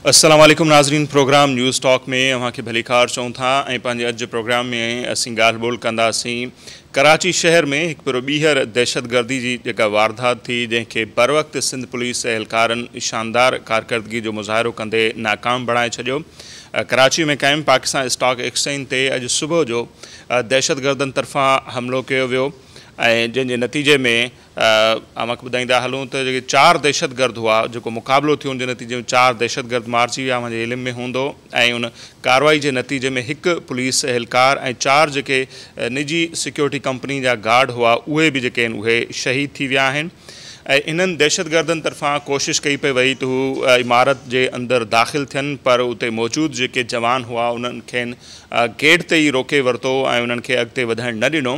अस्सलाम वालेकुम नाज़रीन। प्रोग्राम न्यूज़ टॉक में अवां खे भली ख़ार चऊं था ऐं पंहिंजे अॼु प्रोग्राम में असीं ॻाल्हि ॿोल कंदासीं कराची शहर में हिकु भेरो ॿीहर दहशतगर्दी जी जेका वारदात थी, जंहिंखे बर वक़्तु सिंध पुलिस एहलकारनि शानदार कारकर्दगी जो मुज़ाहिरो कंदे नाकाम बणाए छॾियो। कराची में क़ाइमु पाकिस्तान स्टॉक एक्सचेंज ते अॼु सुबुह जो दहशतगर्दनि तरफ़ां हमिलो कयो वियो ऐं जंहिंजे नतीजे में अवांखे ॿुधाईंदा हलूं त जेके 4 दहशतगर्द हुआ, जेको मुक़ाबिलो थियो उनजे नतीजे में 4 दहशतगर्द मारिजी विया, मुंहिंजे इल्म में हूंदो। ऐं उन कार्रवाई जे नतीजे में हिकु पुलिस एहलकार ऐं 4 जेके निजी सिक्योरिटी कंपनी जा गार्ड हुआ उहे बि जेके आहिनि उहे शहीद थी विया आहिनि। ऐं इन्हनि दहशतगर्दनि तरफ़ां कोशिशि कई पई वई त हू इमारत जे अंदरि दाख़िल थियनि, पर उते मौजूदु जेके जवान हुआ उन्हनि खेनि गेट ते ई रोके वरितो ऐं उन्हनि खे अॻिते वधणु न ॾिनो।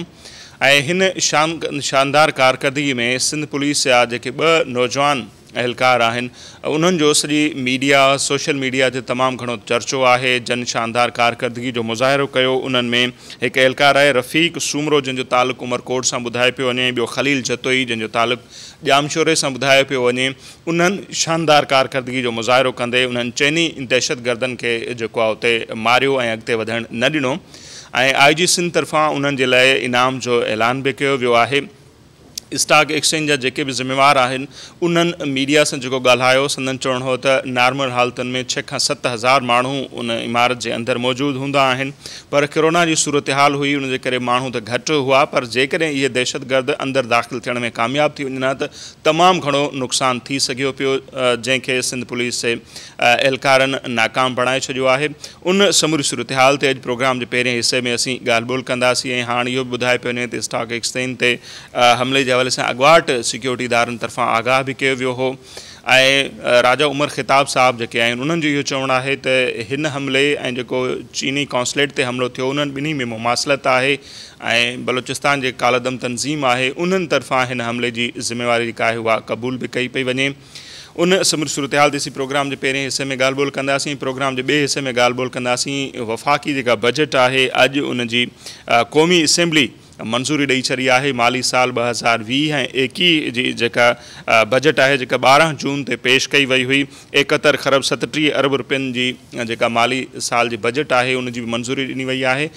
ऐं हिन शानदार कारकर्दगी में सिंध पुलिस जा जेके 2 नौजवान एहलकार आहिनि उन्हनि जो सॼी मीडिया सोशल मीडिया ते तमामु घणो चर्चो आहे। जन शानदार कारकर्दगी जो मुज़ाहिरो कयो। उन्हनि में हिकु एहलकार आहे रफ़ीक सूमरो, जंहिंजो तालुक़ु उमरकोट सां ॿुधाए पियो वञे, ॿियो ख़लील जतोई जंहिंजो तालुक़ु जामशोरे सां ॿुधायो पियो वञे। उन्हनि शानदार कारकर्दगी जो मुज़ाहिरो कंदे उन्हनि चइनी दहशतगर्दनि खे जेको आहे उते मारियो ऐं अॻिते वधणु न ॾिनो। ऐं IG सिंध तरफ़ां उन्हनि जे लाइ इनाम जो ऐलान बि कयो वियो आहे। स्टॉक एक्सचेंज जा जेके बि ज़िम्मेवार आहिनि उन्हनि मीडिया सां जेको ॻाल्हायो, संदन चवणु हो त नॉर्मल हालतुनि में 6 खां 7 हज़ार माण्हू उन इमारत जे अंदरि मौजूदु हूंदा आहिनि, पर कोरोना जी सूरत हाल हुई, उनजे करे माण्हू त घटि हुआ। पर जेकॾहिं इहे दहशतगर्द अंदरि दाख़िल थियण में कामयाबु थी वञनि त तमामु घणो नुक़सानु थी सघियो पियो, जंहिंखे सिंध पुलिस जे एहलकारनि नाकाम बणाए छॾियो आहे। उन समूरी सूरत हाल ते अॼु प्रोग्राम जे पहिरें हिसे में असीं ॻाल्हि ॿोल कंदासीं। ऐं हाणे इहो बि ॿुधाए पियो वञे त स्टॉक एक्सचेंज ते हमले जे हवाले सां अॻुवाट सिक्योरिटी इदारनि तरफ़ां आगाह बि कयो वियो हो। ऐं राजा उमर ख़िताब साहब जेके आहिनि उन्हनि जो इहो चवणु आहे त हिन हमले ऐं जेको चीनी कॉन्सुलेट ते हमिलो थियो उन्हनि ॿिन्ही में मुमासिलत आहे ऐं बलोचिस्तान जे कालदम तंज़ीम आहे, उन्हनि तरफ़ां हिन हमले जी ज़िम्मेवारी जेका आहे उहा क़बूल बि कई पई वञे। उन समूरी सूरत हाल ॾिसी प्रोग्राम जे पहिरें हिसे में ॻाल्हि ॿोल कंदासीं। प्रोग्राम जे ॿिए हिसे में ॻाल्हि ॿोल कंदासीं वफ़ाक़ी जेका बजट आहे, अॼु उनजी क़ौमी असेंबली मंज़ूरी ॾेई छॾी आहे। माली साल 2020 ऐं 21 जी जेका बजट आहे, जेका 12 जून ते पेश कई वई हुई, 71 खरब 37 अरब रुपयनि जी जेका माली साल जी बजट आहे उनजी बि मंज़ूरी ॾिनी वई आहे।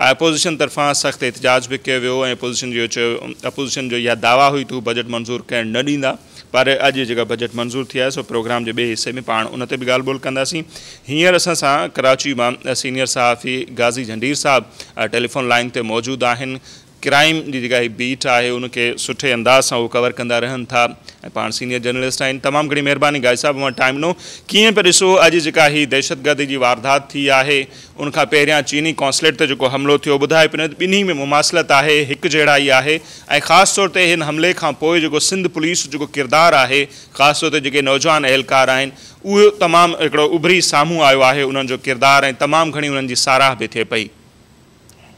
अपोज़िशन तरफ़ां सख़्तु एहतिजाज बि कयो वियो ऐं अपोज़िशन जो इहा दावा हुई त हू बजट मंज़ूरु करणु न ॾींदा, पर अॼु जेका बजट मंज़ूरु थी आहे सो प्रोग्राम जे ॿिए हिसे में पाण उन ते बि ॻाल्हि ॿोल कंदासीं। हींअर असां सां कराची मां सीनियर सहाफ़ी गाज़ी जंडीर साहब टेलीफोन लाइन ते मौजूदु आहिनि। क्राइम जी जेका ही बीट आहे उनखे सुठे अंदाज़ सां उहो कवर कंदा रहनि था ऐं पाण सीनियर जर्नलिस्ट आहिनि। तमामु घणी महिरबानी गाज़ी साहब, मां टाइम ॾिनो। कीअं पिया ॾिसो अॼु जेका ही दहशतगर्दी जी वारदात थी आहे, उनखां पहिरियां चीनी कॉन्सुलेट ते जेको हमिलो थियो, ॿुधाए पियो त ॿिन्ही में मुमासिलत आहे, हिकु जहिड़ा ई आहे। ऐं ख़ासि तौर ते हिन हमले खां पोइ जेको सिंध पुलिस जेको किरदारु आहे, ख़ासि तौर ते जेके नौजवान एहलकार आहिनि उहो तमामु हिकिड़ो उभरी साम्हूं आयो आहे, उन्हनि जो किरदारु ऐं तमामु घणी उन्हनि जी साराह बि थिए पई।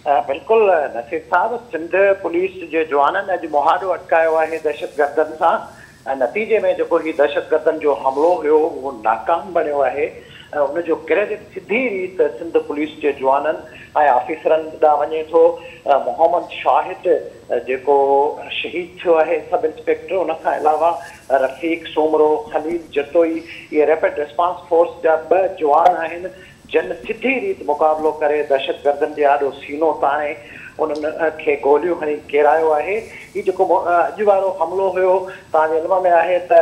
बिल्कुल नसीर साहब, सिंध पुलिस जे जवाननि अॼु मुहारो अटकायो आहे दहशतगर्दनि सां। नतीजे में जेको ही दहशतगर्दनि जो हमिलो हुयो उहो नाकाम बणियो आहे। उनजो क्रेडिट सिधी रीत सिंध पुलिस जे जवाननि ऐं ऑफिसरनि ॾांहुं वञे थो। मोहम्मद शाहिद जेको शहीद थियो आहे सब इंस्पेक्टर, उनखां अलावा रफ़ीक सूमरो, ख़लील जतोई, इहे रैपिड रिस्पॉन्स फोर्स जा 2 जवान आहिनि जिन सिधी रीत मुक़ाबिलो करे दहशतगर्दनि जे आॾो सीनो ताणे उन्हनि खे गोलियूं हणी केरायो आहे। हीउ जेको अॼु वारो हमिलो हुयो तव्हांजे इल्म में आहे त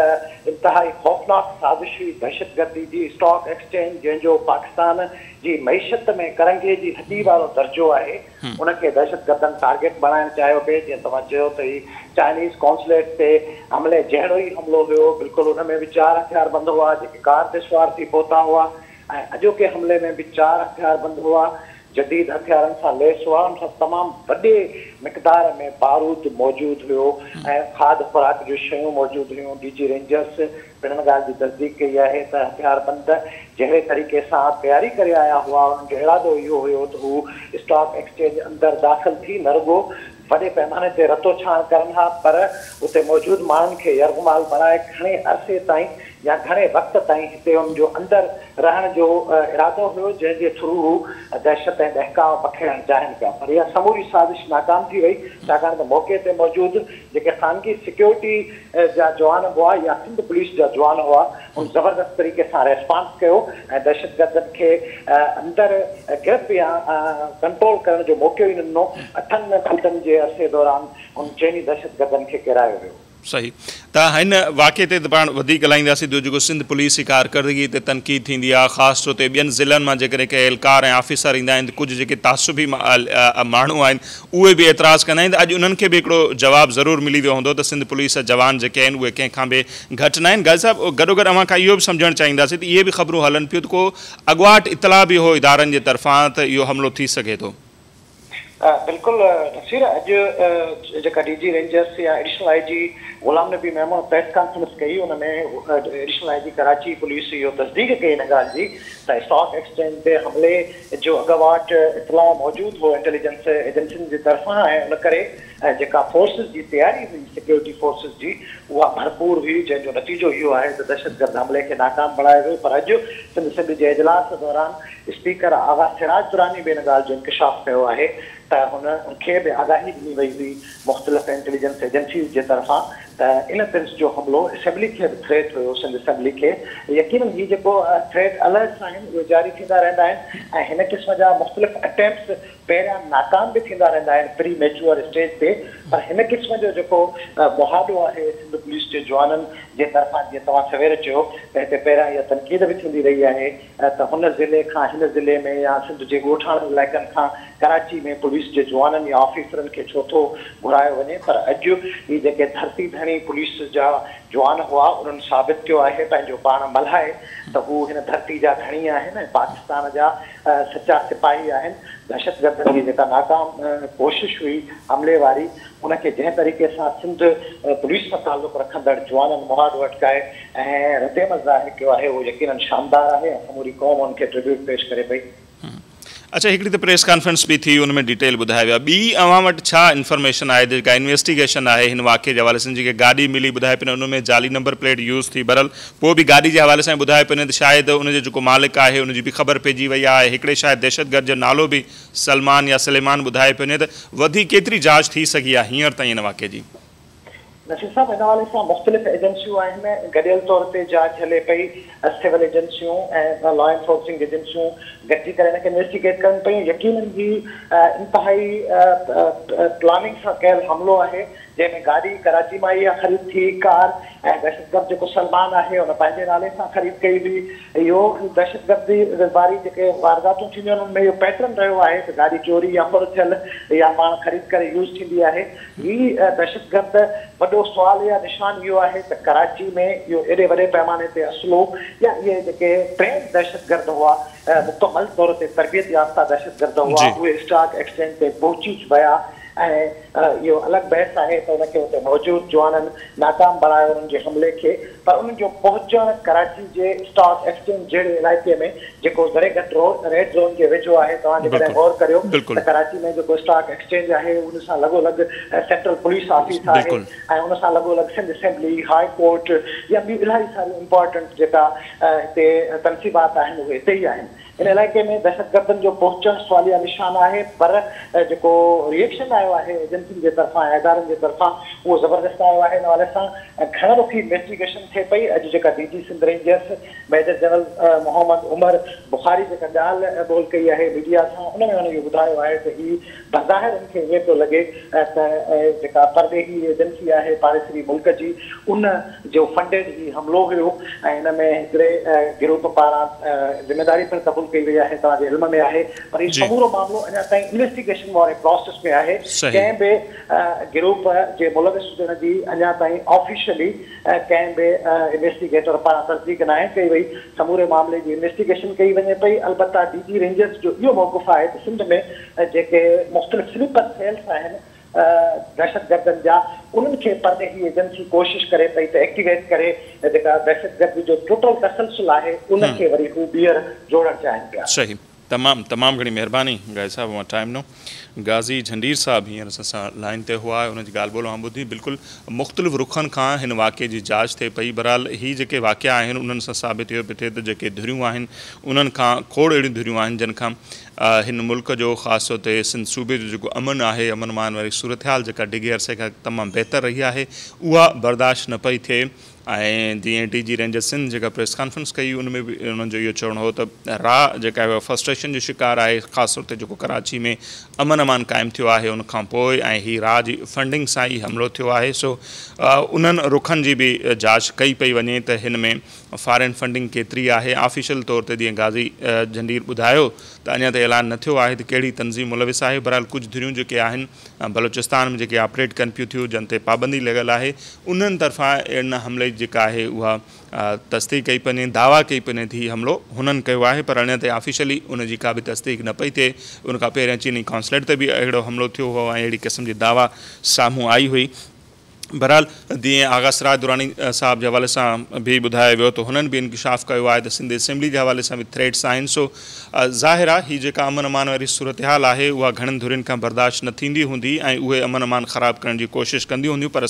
इंतिहाई ख़ौफ़नाक साज़िश हुई दहशतगर्दी जी। स्टॉक एक्सचेंज जंहिंजो पाकिस्तान जी मईशत में करंगे जी हॾी वारो दर्जो आहे, उनखे दहशतगर्दनि टारगेट बणाइणु चाहियो पिए। जीअं तव्हां चयो त ही चाइनीज़ कॉन्सुलेट ते हमले जहिड़ो ई हमिलो हुयो। बिल्कुलु उन में बि 4 हथियारबंद हुआ जेके कार ते सुवार थी पहुता हुआ ऐं अॼोके हमले में बि 4 हथियारबंद हुआ, जदीद हथियारनि सां लैस हुआ। उन सां तमामु वॾे मिक़दार में बारूद मौजूदु हुयो ऐं खाद खुराक जूं शयूं मौजूदु हुयूं। DG रेंजर्स पिण इन ॻाल्हि जी तस्दीक कई आहे त हथियारबंद जहिड़े तरीक़े सां तयारी करे आया हुआ, उन्हनि जो इरादो इहो हुयो त हू स्टॉक एक्सचेंज अंदरि दाख़िल थी न रुॻो वॾे पैमाने ते रतो छाण करनि हा, पर उते मौजूदु माण्हुनि खे यरगमाल बणाए घणे अरसे ताईं या घणे वक़्त ताईं हिते उनजो अंदरि रहण जो इरादो हुयो जंहिंजे थ्रू हू दहशत ऐं दहकाव पखेड़णु चाहिनि पिया, पर इहा समूरी साज़िश नाकाम थी वई छाकाणि त मौक़े ते मौजूदु जेके ख़ानगी सिक्योरिटी जा जवान हुआ या सिंध पुलिस जा जवान हुआ उन ज़बरदस्त तरीक़े सां रेस्पॉन्स कयो ऐं दहशतगर्दनि खे अंदरि गिरफ़्त या कंट्रोल करण जो मौक़ो ई न ॾिनो। 8 घंटनि जे अरसे दौरान उन चइनी दहशतगर्दनि खे किरायो वियो। सही त हिन वाक़े ते पाण वधीक ॻाल्हाईंदासीं जेको सिंध पुलिस जी कारकर्दगी ते तनक़ीद थींदी आहे, ख़ासि तौर ते ॿियनि ज़िलनि मां जेकॾहिं के एहलकार ऐं ऑफिसर ईंदा आहिनि, कुझु जेके तासुबी माण्हू आहिनि उहे बि एतिराज़ कंदा आहिनि, त अॼु उन्हनि खे बि हिकिड़ो जवाबु ज़रूरु मिली वियो हूंदो त सिंध पुलिस जा जवान जेके आहिनि उहे कंहिंखां बि घटि न आहिनि। गाज़ी साहिबु गॾोगॾु अव्हां खां इहो बि सम्झणु चाहींदासीं त इहे बि ख़बरूं हलनि पियूं त को अॻुवाट इतला बि हो इदारनि जे तरफ़ां त इहो हमिलो थी सघे थो। बिल्कुलु नसीर, अॼु जेका DG रेंजर्स या additional IG Ghulam Nabi Memon press conference कई, उन में एडिशनल IG कराची पुलिस इहो तस्दीक कई इन ॻाल्हि जी त स्टॉक एक्सचेंज ते हमले जो अॻुवाट इतला मौजूदु हो इंटेलिजेंस एजेंसियुनि जी तरफ़ां ऐं उन करे जेका फोर्सिस जी तयारी हुई सिक्योरिटी फोर्सिस जी उहा भरपूर हुई, जंहिंजो नतीजो इहो आहे त दहशतगर्द हमले खे नाकाम बणायो वियो। पर अॼु सिंध जे इजलास दौरान स्पीकर आगा सिराज दुरानी बि इन ॻाल्हि जो इंकशाफ़ कयो आहे त हुनखे बि आगाही ॾिनी वई हुई मुख़्तलिफ़ इंटेलिजेंस एजेंसीज़ जे तरफ़ां त इन पिंस जो हमिलो असेंबली खे बि थ्रेट हुयो, सिंध असेंबली खे। यकीनन हीउ जेको थ्रेट अलर्ट्स आहिनि उहे जारी थींदा रहंदा आहिनि ऐं हिन क़िस्म जा मुख़्तलिफ़ अटैम्प्ट्स पहिरियां नाकाम बि थींदा रहंदा आहिनि प्री मैच्योर स्टेज ते, पर हिन क़िस्म जो जेको मुहादो आहे सिंध पुलिस जे जवाननि जे तरफ़ां, जीअं तव्हां सवेर चयो त हिते पहिरियां इहा तनक़ीद बि थींदी रही आहे त हुन ज़िले खां हिन ज़िले में या सिंध जे ॻोठाणे इलाइक़नि खां कराची में पुलिस जे जवाननि या ऑफिसरनि खे छो थो घुरायो वञे। पर अॼु ही जेके धरती धणी पुलिस जा जवान हुआ उन्हनि साबित कयो आहे पंहिंजो पाण मल्हाए त हू हिन धरती जा धणी आहिनि ऐं पाकिस्तान जा सचा सिपाही आहिनि। दहशतगर्दनि जी जेका नाकाम कोशिश हुई हमले वारी, उनखे जंहिं तरीक़े सां सिंध पुलिस सां ताल्लुक़ रखंदड़ जवाननि मुहादो अटकाए ऐं रदेमत ज़ाहिर कयो आहे उहो यकीनन शानदार आहे ऐं समूरी क़ौम उनखे ट्रिब्यूट पेश करे पई। अच्छा, हिकिड़ी त प्रेस कॉन्फ्रेंस बि थी, उन में डिटेल ॿुधाया विया। ॿी अव्हां वटि छा इंफॉर्मेशन आहे जेका इन्वेस्टिगेशन आहे हिन वाक़े जे हवाले सां, जेके गाॾी मिली ॿुधाए पिन उन में जाली नंबर प्लेट यूज़ थी, बहरहाल पोइ बि गाॾी जे हवाले सां ॿुधाए पिन त शायदि उनजो जेको मालिक आहे उनजी बि ख़बर पइजी वई आहे। हिकिड़े शायदि दहशतगर्द जो नालो बि सलमान या सलेमान ॿुधाए पियो, त वधीक केतिरी जांच थी सघी आहे हींअर ताईं हिन वाक़े जी? नसीर साहब, इन हवाले सां मुख़्तलिफ़ एजेंसियूं आहिनि, गॾियल तौर ते जांच हले पई, सिविल एजेंसियूं ऐं लॉ एनफोर्सिंग एजेंसियूं गॾिजी करे हिनखे इन्वेस्टिगेट कनि पियूं। यकीनन ही इंतिहाई प्लानिंग सां कयल हमलो आहे जंहिंमें गाॾी कराची मां इहा ख़रीद थी, कार ऐं दहशतगर्द जेको सलमान आहे उन पंहिंजे नाले सां ख़रीद कई हुई। इहो दहशतगर्दी वारी जेके वारदातूं थींदियूं आहिनि उनमें इहो पैटर्न रहियो आहे त गाॾी चोरी या फुर थियल या पाण ख़रीद करे यूज़ थींदी आहे। ही दहशतगर्द वॾो सुवाल या निशान इहो आहे त कराची में इहो एॾे वॾे पैमाने ते असलो या इहे जेके ट्रेन दहशतगर्द हुआ, मुकमल तौर ते तरबियत याफ़्ता दहशतगर्द हुआ, उहे स्टॉक एक्सचेंज ते पहुची विया ऐं इहो अलॻि बहस आहे त उनखे हुते मौजूदु जवाननि नाकाम बणायो उन्हनि जे हमले खे। पर उन्हनि जो पहुचणु कराची जे स्टॉक एक्सचेंज जहिड़े इलाइक़े में जेको दरेगत रेड ज़ोन जे वेझो आहे, तव्हां जेकॾहिं गौर करियो त कराची में जेको स्टॉक एक्सचेंज आहे उन सां लॻोलॻि सेंट्रल पुलिस ऑफिस आहे ऐं उन सां लॻोलॻि सिंध असेंबली, हाई कोर्ट या ॿियूं इलाही सारियूं इम्पोर्टेंट जेका हिते तनसीबात आहिनि उहे हिते ई आहिनि। इन इलाइक़े में दहशतगर्दनि जो पहुचणु सवालिया निशान आहे, पर जेको रिएक्शन आयो आहे एजेंसियुनि जे तरफ़ां ऐं इदारनि जे तरफ़ां उहो ज़बरदस्त आयो आहे। इन हवाले सां घण रुखी इन्वेस्टिगेशन थिए पई। अॼु जेका DG Sindh rangers major general Muhammad Umar Bukhari जेका ॻाल्हि ॿोल कई आहे मीडिया सां, उन में हुन इहो ॿुधायो आहे त ही बज़ाहिर उनखे ईअं पियो लॻे त जेका परदेही एजेंसी आहे पाड़ेसरी मुल्क जी, उन जो फंडेड ही हमिलो हुयो ऐं हिन में हिकिड़े गिरोह पारां ज़िम्मेदारी पिणु क़बूल कई वई आहे, तव्हांजे इल्म में आहे। पर हीउ समूरो मामिलो अञा ताईं इन्वेस्टिगेशन वारे प्रोसेस में आहे। कंहिं बि गिरोह जे मुलविस हुजण जी अञा ताईं ऑफिशियली कंहिं बि इन्वेस्टिगेटर पारां तस्दीक न आहे कई वई। समूरे मामले जी इन्वेस्टिगेशन कई वञे पई। अलबत्ता DG रेंजर्स जो इहो मौक़िफ़ आहे त सिंध में जेके मुख़्तलिफ़ स्लीपर सेल्स आहिनि दहशतगर्दनि जा, उन्हनि खे परदेही एजेंसी कोशिश करे पई त एक्टिवेट करे जेका दहशतगर्दी जो टोटल तसलसल आहे उनखे वरी हू ॿीहर जोड़णु चाहिनि पिया। तमामु घणी महिरबानी गाइद साहब, मां टाइम ॾिनो। गाज़ी झंडीर साहब हींअर असां लाइन ते हुआ, हुनजी ॻाल्हि ॿोल मां ॿुधी। बिल्कुलु मुख़्तलिफ़ रुखनि खां हिन वाक़े जी जांच थिए पई। बहरहाल ही जेके वाक़िया आहिनि उन्हनि सां साबित इहो पियो थिए त जेके धुरियूं आहिनि उन्हनि खां खोड़ अहिड़ियूं धुरियूं आहिनि जिन खां हिन मुल्क जो ख़ासि तौर ते सिंध सूबे जो जेको अमन आहे, अमन मान वारी सूरत हाल जेका डिघे अरसे खां तमामु बहितर रही आहे, उहा बर्दाश्त न पई थिए। ऐं जीअं DG रेंजर सिंध जेका प्रेस कॉन्फ्रेंस कई उनमें बि उन्हनि जो इहो चवणो हो त राह जेका आहे फ्रस्ट्रेशन जो शिकार आहे, ख़ासि तौर ते जेको कराची में अमन अमान क़ाइमु थियो आहे उनखां पोइ, ऐं ही राह जी फंडिंग सां ई हमिलो थियो आहे। सो उन्हनि रुखनि जी बि जांच कई पई वञे त हिन में फॉरेन फंडिंग केतिरी आहे। ऑफिशियल तौर ते जीअं गाज़ी झंडीर ॿुधायो त अञा त ऐलान न थियो आहे त कहिड़ी तंज़ीम मुलविस आहे। बहरहाल कुझु धुरियूं जेके आहिनि बलोचिस्तान में जेके ऑपरेट कनि पियूं थियूं, जिन ते पाबंदी लॻल आहे, उन्हनि तरफ़ां इन हमले जेका आहे उहा तस्दीक कई पने, दावा कई पने थी हमिलो हुननि कयो आहे, पर अञा ताईं ऑफिशियली उनजी का बि तस्दीक न पई थिए। उनखां पहिरियों चीनी कॉन्सुलेट ते बि अहिड़ो हमिलो थियो हो ऐं अहिड़ी क़िस्म जी दावा साम्हूं आई हुई। बहरहाल जीअं आगा सिराज दुरानी साहब जे हवाले सां बि ॿुधायो वियो त हुननि बि इंकिशाफ़ कयो आहे त सिंध असेंबली जे हवाले सां बि थ्रेट्स आहिनि। सो ज़ाहिर आहे हीअ जेका अमन अमान वारी सूरत हाल आहे उहा घणनि धुरियुनि खां बर्दाश्त न थींदी हूंदी ऐं उहे अमन अमान ख़राबु करण जी कोशिशि कंदियूं हूंदियूं, पर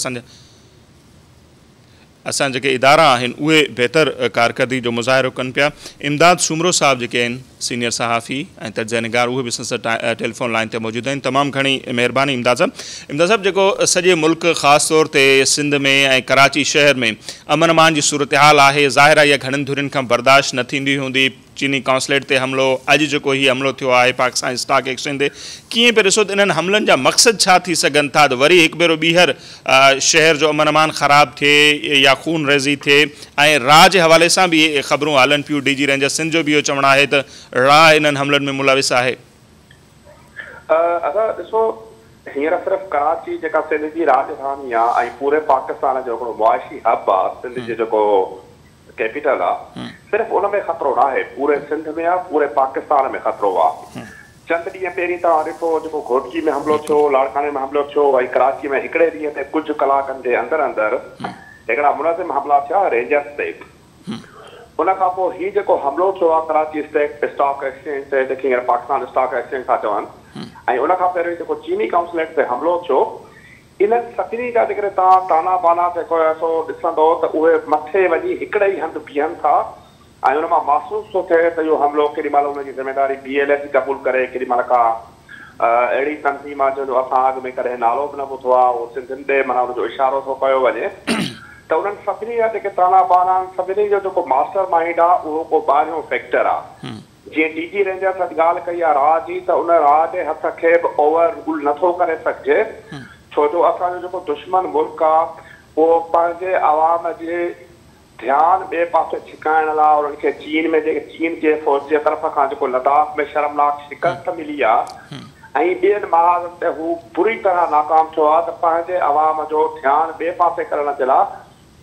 असां जेके इदारा आहिनि उहे बहितर कारकर्दगी जो मुज़ाहिरो कनि पिया। इमदाद सूमरो साहब जेके आहिनि सीनियर सहाफ़ी ऐं तर्जुमा निगार, उहे बि असां सां टेलीफोन लाइन ते मौजूदु आहिनि। तमामु घणी महिरबानी इमदाद साहब। जेको सॼे मुल्क ख़ासि तौर ते सिंध में ऐं कराची शहर में अमन अमान जी सूरत हाल आहे, ज़ाहिर आहे इहा घणनि धुरियुनि खां बर्दाश्त न थींदी हूंदी। चीनी कॉन्सुलेट ते हमिलो, अॼु जेको हीउ हमिलो थियो आहे पाकिस्तान स्टॉक एक्सचेंज ते, कीअं पियो ॾिसो त इन्हनि हमलनि जा मक़सद छा थी सघनि था त वरी हिकु भेरो ॿीहर शहर जो अमन अमान ख़राबु थिए या खून रेज़ी थिए। ऐं राह जे हवाले सां बि ख़बरूं हलनि पियूं, DG रेंजर सिंध जो बि इहो चवणु आहे त राह इन्हनि हमलनि में मुलविस आहे। असां ॾिसो हींअर सिर्फ़ु कराची जेका सिंध जी राजधानी आहे ऐं पूरे पाकिस्तान जो हिकिड़ो मुआशी हब आहे, सिंध जो जेको कैपिटल आहे, सिर्फ़ु उन में ख़तरो न आहे, पूरे सिंध में आहे, पूरे पाकिस्तान में ख़तरो आहे। चंद ॾींहं पहिरीं तव्हां ॾिठो जेको घोटकी में हमिलो थियो, लाड़काने में हमिलो थियो, ऐं कराची में हिकिड़े ॾींहं ते कुझु कलाकनि जे अंदरि अंदरि हिकिड़ा मुनज़िम हमला थिया रेंजर्स ते। उन खां पोइ हीउ जेको हमिलो थियो आहे कराची स्टॉक एक्सचेंज ते, जेके हींअर पाकिस्तान स्टॉक एक्सचेंज था चवनि, ऐं उन खां पहिरियों जेको चीनी कॉन्सुलेट ते हमिलो थियो, इन्हनि सभिनी जा जेकॾहिं तव्हां ताना बाना ते ॾिसंदो त उहे मथे वञी हिकिड़े ई हंधि बीहनि था ऐं उन मां महसूसु थो थिए त इहो हमिलो केॾी महिल हुनजी ज़िमेदारी BLS क़बूल करे, केॾी महिल का अहिड़ी तंज़ीम आहे जंहिंजो असां अॻु में कॾहिं नालो बि न ॿुधो आहे, उहो सिंधियुनि ते माना हुनजो इशारो थो कयो वञे त उन्हनि सभिनी जा जेके ताना बाना आहिनि, सभिनी जो जेको मास्टर माइंड आहे उहो को ॿाहिरियों फैक्टर आहे। जीअं DG रेंजर सां ॻाल्हि कई आहे राह जी, त उन राह जे हथ खे बि ओवर रूल नथो करे सघिजे, छो जो असांजो जेको दुश्मन मुल्क आहे उहो पंहिंजे आवाम जे ध्यानु ॿिए पासे छिकाइण लाइ उन्हनि खे चीन में जेके चीन जे फ़ौज जे तरफ़ खां जेको लद्दाख में शर्मनाक शिकस्त मिली आहे ऐं ॿियनि महाज़नि ते हू बुरी तरह नाकाम थियो आहे, त पंहिंजे आवाम जो ध्यानु ॿिए पासे करण जे लाइ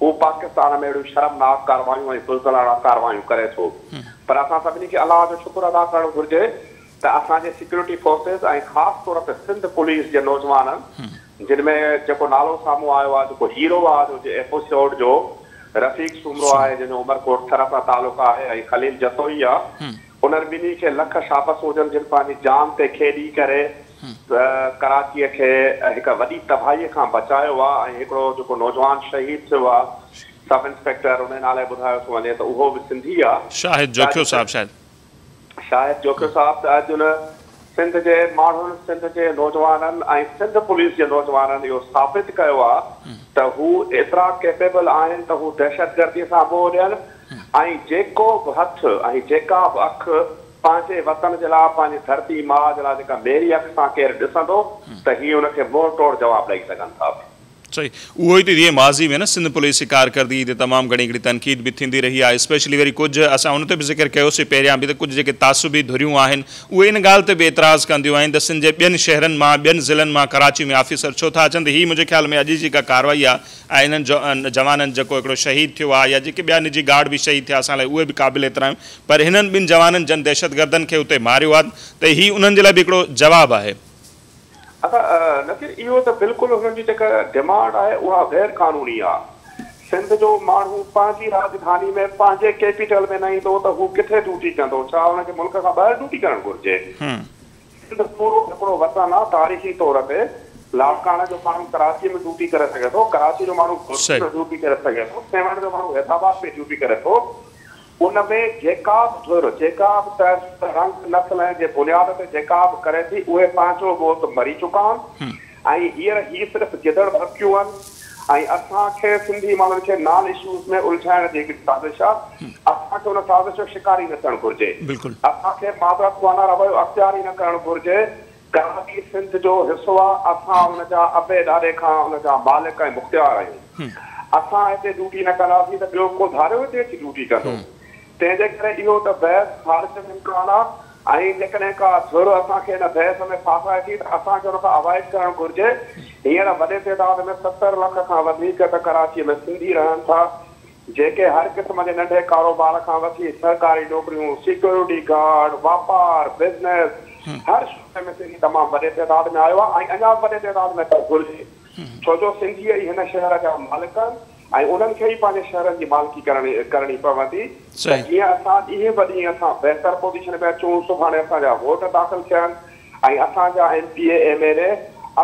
हू पाकिस्तान में अहिड़ियूं शर्मनाक कारवायूं ऐं बुज़दिलाना कारवायूं करे थो। पर असां सभिनी खे अलाह जो शुक्र अदा करणु घुरिजे त असांजे सिक्योरिटी फोर्सिस ऐं ख़ासि तौर ते सिंध पुलिस जे नौजवाननि, जिन में जेको नालो साम्हूं आयो आहे, जेको हीरो आहे जो एपिसोड जो रफ़ीक सूमरो आहे, जंहिंजो उमरकोट थर सां तालुक़ु आहे, ऐं खलील जतोई आहे, उन्हनि ॿिन्ही खे लख शाबस हुजनि जिन पंहिंजी जान ते खेॾी करे कराचीअ खे हिकु वॾी तबाहीअ खां बचायो आहे। ऐं हिकिड़ो जेको नौजवान शहीद थियो आहे सब इंस्पेक्टर, उन नाले ॿुधायो थो वञे त उहो बि सिंधी आहे, शाहिद जोखियो साहब। त अॼु उन सिंध जे माण्हुनि, सिंध जे नौजवाननि ऐं सिंध पुलिस जे नौजवाननि इहो साबित कयो आहे त हू एतिरा केपेबल आहिनि त हू दहशतगर्दीअ सां मुंहुं ॾियनि ऐं जेको बि हथु ऐं जेका बि अखि पंहिंजे वतन जे लाइ, पंहिंजी धरती माउ जे लाइ जेका मेरी अखि सां केरु ॾिसंदो त हीअ हुनखे मुंहुं तोड़ जवाबु ॾेई सघनि था। सही, उहो ई त जीअं माज़ी में न सिंध पुलिस जी कारकर्दगी ते तमामु घणी हिकिड़ी तनक़ीद बि थींदी रही आहे, स्पेशली वरी कुझु असां हुन ते बि ज़िक्र कयोसीं पहिरियां बि, त कुझु जेके तासुबी धुरियूं आहिनि उहे इन ॻाल्हि ते बि एतिराज़ कंदियूं आहिनि त सिंध जे ॿियनि शहरनि मां, ॿियनि ज़िलनि मां कराची में ऑफिसर छो था अचनि। हीअ मुंहिंजे ख़्याल में अॼु जी का कार्रवाई आहे ऐं इन्हनि जवाननि जेको हिकिड़ो शहीद थियो आहे या जेके ॿिया निजी गार्ड बि शहीद थिया असां लाइ उहे बि क़ाबिल एतिरायूं, पर हिननि ॿिनि जवाननि जन दहशतगर्दनि खे उते मारियो आहे, त हीअ उन्हनि जे लाइ बि हिकिड़ो जवाबु आहे। नसीर, इहो त बिल्कुलु हुननि जी जेका डिमांड आहे उहा गैर क़ानूनी आहे। सिंध जो माण्हू पंहिंजी राजधानी में पंहिंजे कैपिटल में न ईंदो त हू किथे ड्यूटी कंदो? छा हुनखे मुल्क खां ॿाहिरि ड्यूटी करणु घुरिजे? सिंध पूरो हिकिड़ो वतन आहे तारीख़ी तौर ते। लाड़काना जो माण्हू कराची में ड्यूटी करे सघे थो, कराची जो माण्हू भुज में ड्यूटी करे सघे थो, सेवण जो माण्हू हैदराबाद में ड्यूटी करे थो। उन में जेका बि जेका बि रंग नस्ल जे बुनियाद ते जेका बि करे थी उहे पंहिंजो ॻोठ मरी चुका आहिनि ऐं हीअ सिर्फ़ु गिदड़ भकियूं आहिनि। ऐं असांखे सिंधी माण्हुनि खे नॉन इश्यूज़ में उलझाइण जी हिकिड़ी साज़िश आहे। असांखे हुन साज़िश जो शिकारी न थियणु घुरिजे। असांखे मादरख़्वाना रवैयो अख़्तियार ई न करणु घुरिजे। कराची सिंध जो हिसो आहे। असां हुनजा अबे ॾाॾे खां हुनजा मालिक ऐं मुख़्तियार आहियूं। असां हिते ड्यूटी न कंदासीं त ॿियो को धारियो हिते अची ड्यूटी कंदो। तंहिंजे करे इहो त बहस ख़ारिज जो इम्कान आहे। ऐं जेकॾहिं का धुर असांखे हिन बहस में फासाए थी त असांखे हुन खां अवॉइड करणु घुरिजे। हींअर वॾे तइदाद में 70 लख खां वधीक त कराचीअ में सिंधी रहनि था, जेके हर क़िस्म जे नंढे कारोबार खां वठी सरकारी नौकरियूं, सिक्योरिटी गार्ड, वापार, बिज़नेस, हर शोबे में सिंधी तमामु वॾे तइदाद में आयो आहे ऐं अञा वॾे तइदाद में घुरिजे। छो जो सिंधी ई हिन शहर जा मालिक आहिनि ऐं उन्हनि खे ई पंहिंजे शहरनि जी मालिकी करणी पवंदी। जीअं असां ॾींहं ब ॾींहं असां बहितर पोज़ीशन में अचूं, सुभाणे असांजा वोट दाख़िल थियनि ऐं असांजा MPA MLA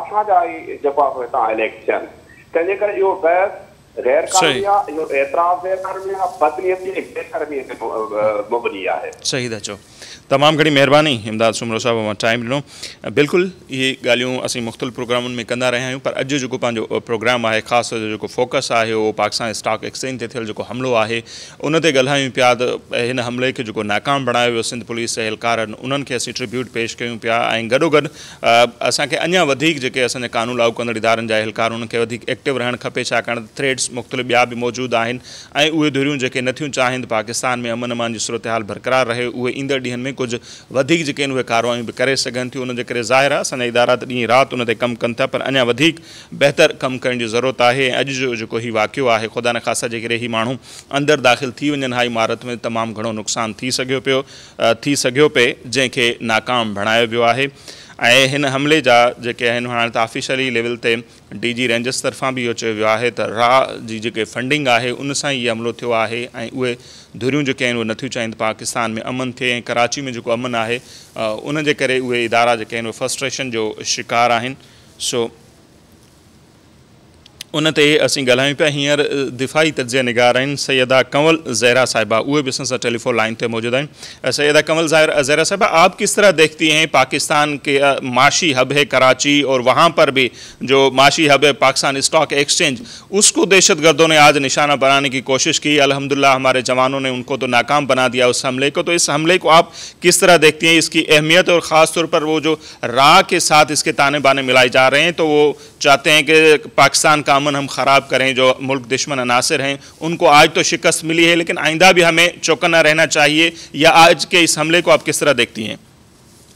असांजा ई जवाब हितां इलेक्ट थियनि। तंहिंजे करे इहो बहस गैर क़ानूनी आहे, इहो एतिराज़ गैर क़ानूनी आहे, बदनीयती ऐं बेशर्मीअ ते मुबनी आहे। सही था चओ। तमामु घणी महिरबानी इमदाद सुमरो साहब, मां टाइम ॾिनो। बिल्कुलु इहे ॻाल्हियूं असीं मुख़्तलिफ़ प्रोग्रामनि में कंदा रहिया आहियूं, पर अॼु जेको पंहिंजो प्रोग्राम आहे ख़ासि जेको फोकस आहे उहो पाकिस्तान स्टॉक एक्सचेंज ते थियल जेको हमिलो आहे उन ते ॻाल्हायूं पिया। त हिन हमले खे जेको नाकाम बणायो वियो सिंध पुलिस जे एहलकारनि, उन्हनि खे असीं ट्रिब्यूट पेश कयूं पिया ऐं गॾोगॾु असांखे अञा वधीक जेके असांजा कानून लागू कंदड़ इदारनि जा एहलकार उन्हनि खे वधीक एक्टिव रहणु खपे, छाकाणि थ्रेड्स मुख़्तलिफ़ ॿिया बि मौजूदु आहिनि ऐं उहे धुरियूं जेके नथियूं चाहिनि त पाकिस्तान में अमन अमान जी सूरत हाल बरक़रार रहे, उहे ईंदड़ ॾींहंनि में कुझु वधीक जेके आहिनि उहे कार्रवायूं बि करे सघनि थियूं। उनजे करे ज़ाहिर आहे असांजा इदारा त ॾींहुं राति उन ते कमु कनि था, पर अञा वधीक बहितर कमु करण जी ज़रूरत आहे। ऐं अॼु जो जेको हीउ वाक़ियो आहे, ख़ुदा न ख़ासा जेकॾहिं हीउ माण्हू अंदरि दाख़िल थी वञनि हा इमारत में, तमामु घणो नुक़सानु थी सघियो पिए जंहिंखे नाकाम बणायो वियो आहे। ऐं हिन हमले जा जेके आहिनि हाणे त ऑफिशियली लेवल ते DG रेंजर्स तरफ़ां बि इहो चयो वियो आहे त जी जेके फंडिंग आहे उन सां ई हमलो थियो आहे ऐं उहे धुरियूं जेके आहिनि उहे नथियूं चाहिनि त पाकिस्तान में अमन थिए ऐं कराची में जेको अमन आहे उन जे करे उहे इदारा जेके आहिनि उहे फ्रस्ट्रेशन जो शिकार आहिनि। सो उन ते असीं ॻाल्हायूं पिया। हींअर दिफ़ाई तज्ज़िया निगार आहिनि सैयदा कंवल ज़हरा साहिबा, उहे भी असां सां टेलीफोन लाइन पे मौजूद आहिनि। सैयदा कंवल ज़हरा साहिबा, आप किस तरह देखती हैं पाकिस्तान के माशी हब है कराची और वहाँ पर भी जो माशी हब है पाकिस्तान स्टॉक एक्सचेंज, उसको दहशतगर्दों ने आज निशाना बनाने की कोशिश की, अल्हम्दुलिल्लाह हमारे जवानों ने उनको तो नाकाम बना दिया उस हमले को। तो इस हमले को आप किस तरह देखती हैं, इसकी अहमियत और ख़ास तौर पर वो जो राह के साथ इसके ताने बाने मिलाए जा रहे हैं, तो वो चाहते हैं कि पाकिस्तान का अमन हम ख़राब करें, जो मुल्क दुश्मन अनासिर हैं उनको आज तो शिकस्त मिली है लेकिन आइंदा भी हमें चौकन्ना रहना चाहिए, या आज के इस हमले को आप किस तरह देखती हैं?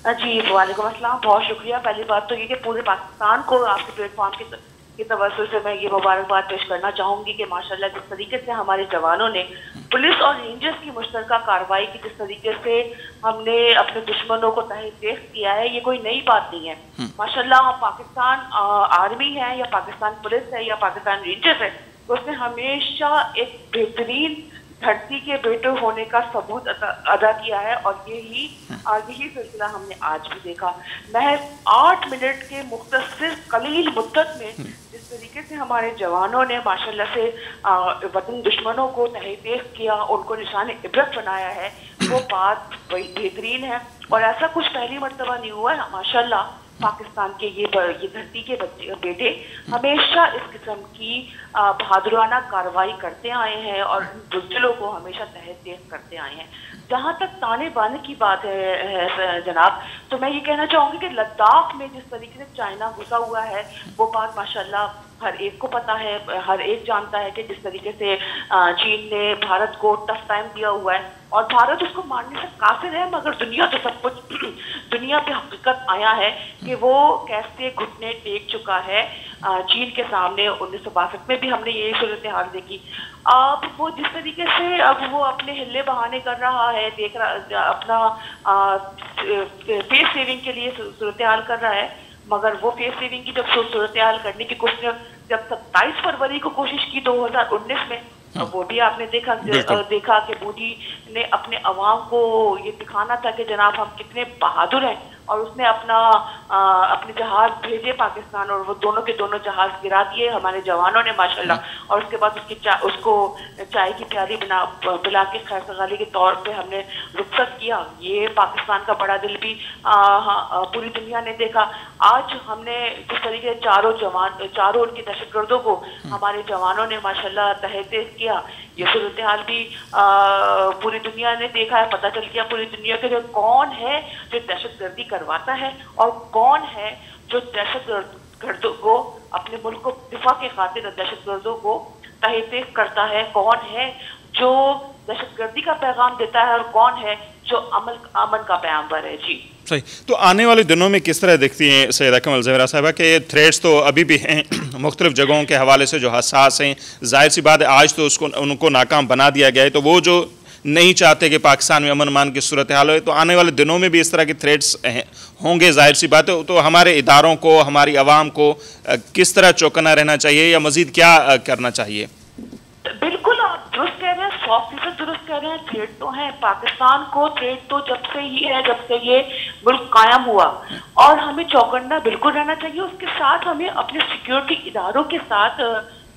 जी वालेकुम अस्सलाम, बहुत शुक्रिया। पहली बात तो ये कि पूरे पाकिस्तान को आपके प्लेटफॉर्म की तवज्जो से मैं ये मुबारकबाद पेश करना चाहूँगी कि माशाल्लाह जिस तरीके से हमारे जवानों ने पुलिस और रेंजर्स की मुश्तरका कार्रवाई की, जिस तरीके से हमने अपने दुश्मनों को तहस किया है, ये कोई नई बात नहीं है। माशाल्लाह पाकिस्तान आर्मी है या पाकिस्तान पुलिस है या पाकिस्तान रेंजर्स है, तो उसने हमेशा एक बेहतरीन धरती के बेटे होने का सबूत अदा किया है और यही सिलसिला हमने आज भी देखा। महज 8 मिनट के मुख्तसर कलील मुद्दत में जिस तरीके से हमारे जवानों ने माशाल्लाह से वतन दुश्मनों को तहस किया, उनको निशान इबरत बनाया है, वो बात वही बेहतरीन है और ऐसा कुछ पहली मर्तबा नहीं हुआ है। माशाल्लाह पाकिस्तान के ये धरती के बेटे हमेशा इस किस्म की बहादुराना कार्रवाई करते आए हैं और बुज़दिलों को हमेशा तहस करते आए हैं। जहाँ तक ताने बाने की बात है जनाब, तो मैं ये कहना चाहूँगी कि लद्दाख में जिस तरीके से चाइना घुसा हुआ है, वो बात माशाल्लाह हर एक को पता है, हर एक जानता है कि जिस तरीके से चीन ने भारत को टफ टाइम दिया हुआ है और भारत उसको मानने से काफिर है, मगर दुनिया तो सब कुछ दुनिया पे हकीकत आया है कि वो कैसे घुटने टेक चुका है चीन के सामने। 1962 में भी हमने यही सूरत हाल देखी। अब वो जिस तरीके से अब वो अपने हिल्ले बहाने कर रहा है, देख रहा अपना फेस सेविंग के लिए सूरत हाल कर रहा है, मगर वो फेस सेविंग की जब सूरत हाल करने की कोशिश जब 27 फरवरी को कोशिश की 2019 में, वो भी आपने देखा कि मोदी ने अपने अवाम को ये दिखाना था कि जनाब हम कितने बहादुर हैं, और उसने अपने जहाज भेजे पाकिस्तान, और वो दोनों के दोनों जहाज गिरा दिए हमारे जवानों ने माशाल्लाह। और उसके बाद उसको चाय की प्याली पिला के खैर सगाली के तौर पे हमने रुखसत किया। ये पाकिस्तान का बड़ा दिल भी पूरी दुनिया ने देखा। आज हमने जिस तरीके चारों उनके दहशतगर्दों को हमारे जवानों ने माशाल्लाह तहत किया, ये सूरत हाल भी पूरी दुनिया ने देखा है। पता चल गया पूरी दुनिया के कौन है जो दहशतगर्दी करवाता है और कौन है जो दहशतगर्दों को, अपने मुल्क को दिफा के खातिर दहशतगर्दों को तहत करता है, कौन है जो दहशतगर्दी का पैगाम देता है और कौन है जो अमन का पैगाम्बर है। जी सही। तो आने वाले दिनों में किस तरह देखती हैं सैयदा कमल ज़हरा साहिबा के थ्रेड्स तो अभी भी हैं मुख्तलिफ जगहों के हवाले से जो हसास हैं, जाहिर सी बात है आज तो उनको नाकाम बना दिया गया है, तो वो जो नहीं चाहते कि पाकिस्तान में अमन मान की सूरत हाल हो, तो आने वाले दिनों में भी इस तरह के थ्रेड्स होंगे, जाहिर सी बात है। तो हमारे इदारों को, हमारी आवाम को किस तरह चौकन्ना रहना चाहिए या मजीद क्या करना चाहिए? बिल्कुल आप दुरुस्त कह रहे हैं, 100% दुरुस्त कह रहे हैं। थ्रेड तो है पाकिस्तान को, थ्रेड तो जब से ही है, जब से ये मुल्क कायम हुआ, और हमें चौकन्ना बिल्कुल रहना चाहिए। उसके साथ हमें अपने सिक्योरिटी इदारों के साथ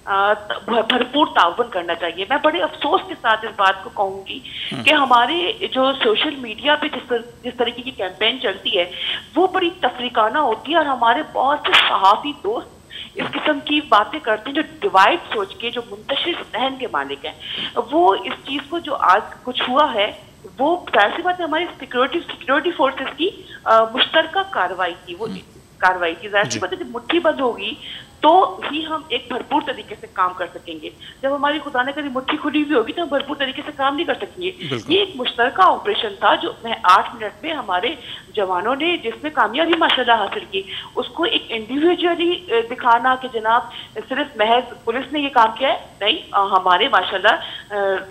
भरपूर ताउन करना चाहिए। मैं बड़े अफसोस के साथ इस बात को कहूंगी कि हमारे जो सोशल मीडिया पे जिस तरीके की कैंपेन चलती है वो बड़ी तफरीकाना होती है, और हमारे बहुत से सहाफी दोस्त इस किस्म की बातें करते हैं जो डिवाइड सोच के, जो मुंतशिर जहन के मालिक हैं। वो इस चीज को जो आज कुछ हुआ है वो जाहिर सी बात है हमारी सिक्योरिटी फोर्सेस की मुश्तरका कार्रवाई थी, जाहिर सी बात है जब मुट्ठी बंद होगी तो ही हम एक भरपूर तरीके से काम कर सकेंगे। जब हमारी खुदा ने कभी मुट्ठी खुली हुई होगी तो हम भरपूर तरीके से काम नहीं कर सकेंगे। ये एक मुश्तरका ऑपरेशन था जो 8 मिनट में हमारे जवानों ने जिसमें कामयाबी माशाल्लाह हासिल की, उसको एक इंडिविजुअली दिखाना कि जनाब सिर्फ महज पुलिस ने ये काम किया है, नहीं, हमारे माशाल्लाह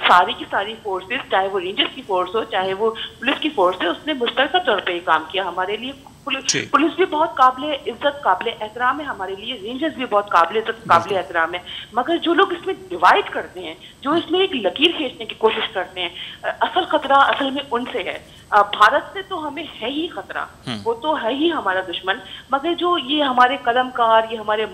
सारी की सारी फोर्सेस, चाहे वो रेंजर्स की फोर्स हो चाहे वो पुलिस की फोर्स है, उसने मुश्तरका तौर पर ये काम किया। हमारे लिए पुलिस भी बहुत काबिल इज्जत काबिल एहतराम है, हमारे लिए रेंजर्स भी बहुत काबिल इज्जत काबिल एहतराम है। मगर जो लोग इसमें डिवाइड करते हैं, जो इसमें एक लकीर खींचने की कोशिश करते हैं, असल खतरा असल में उनसे है। भारत से तो हमें है ही खतरा, वो तो है ही हमारा दुश्मन, मगर जो ये हमारे कलमकार, ये हमारे